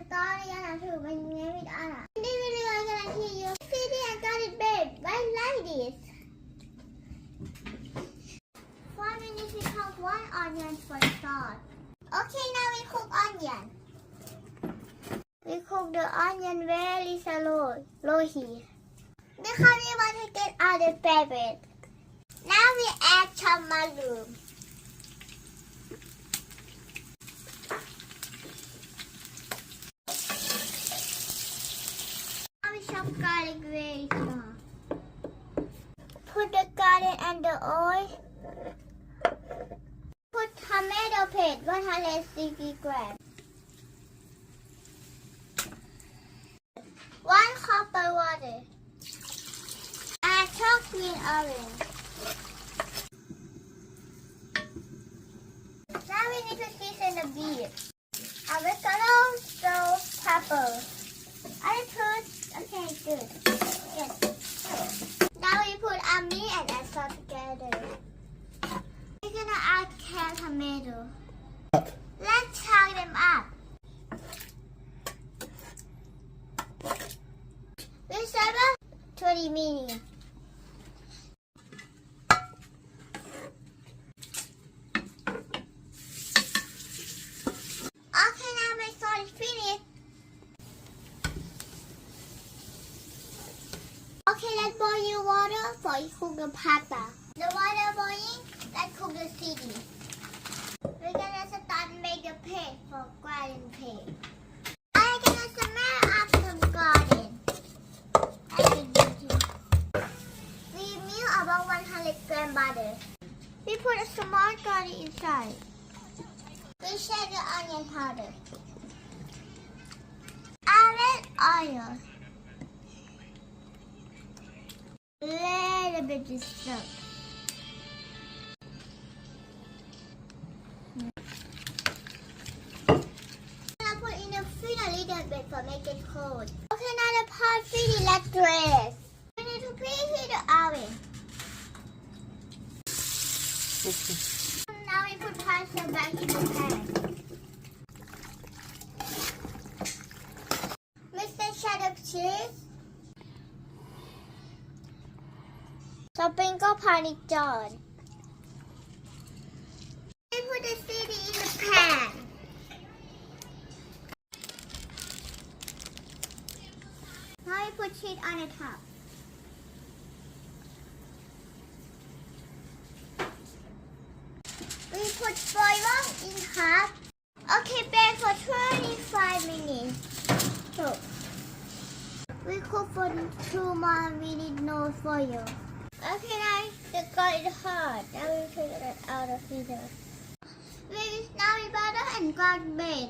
story and to when you name it Anna. This video I'm gonna hear you. Ziti and garlic bread. Why like this? 1 minute we cook 1 onion for sauce. Okay, now we cook onion. We cook the onion very low heat. Because we want to get out the fabric. Now we add some mushroom. Now we chop garlic very small. Put the garlic and the oil. Put tomato paste 160 grams. 1 cup of water. Add chopped green onion. Now we need to season the beef. Avocado, salt, pepper. Okay, good. Now we put our meat and add salt together. We're gonna add canned tomato. Let's chop them up. We serve 20 minutes. Okay, now my sauce is finished. Okay, let's boil water for cook the pasta. The water boiling, let's cook the ziti. We're gonna start make the paste for garden paste. I'm gonna smell up some garden. We melt about 100 gram butter. We put a small garlic inside. We shake the onion powder. Add oil. Little bit of salt. I'm gonna put in the fridge a little bit for make it cold. Okay, now the pot ready. Let's dress. We need to preheat the oven. Now we put pasta back in the pan. Mix the cheddar cheese. Sprinkle parmesan. We put the ziti in the pan. Now we put cheese on the top. We put spoiler in half. Okay, bake for 25 minutes. So, we cook for 2 more minutes, no foil. Okay, now the garlic is hot. Now we take it out of the freezer. Now we butter and garlic bread.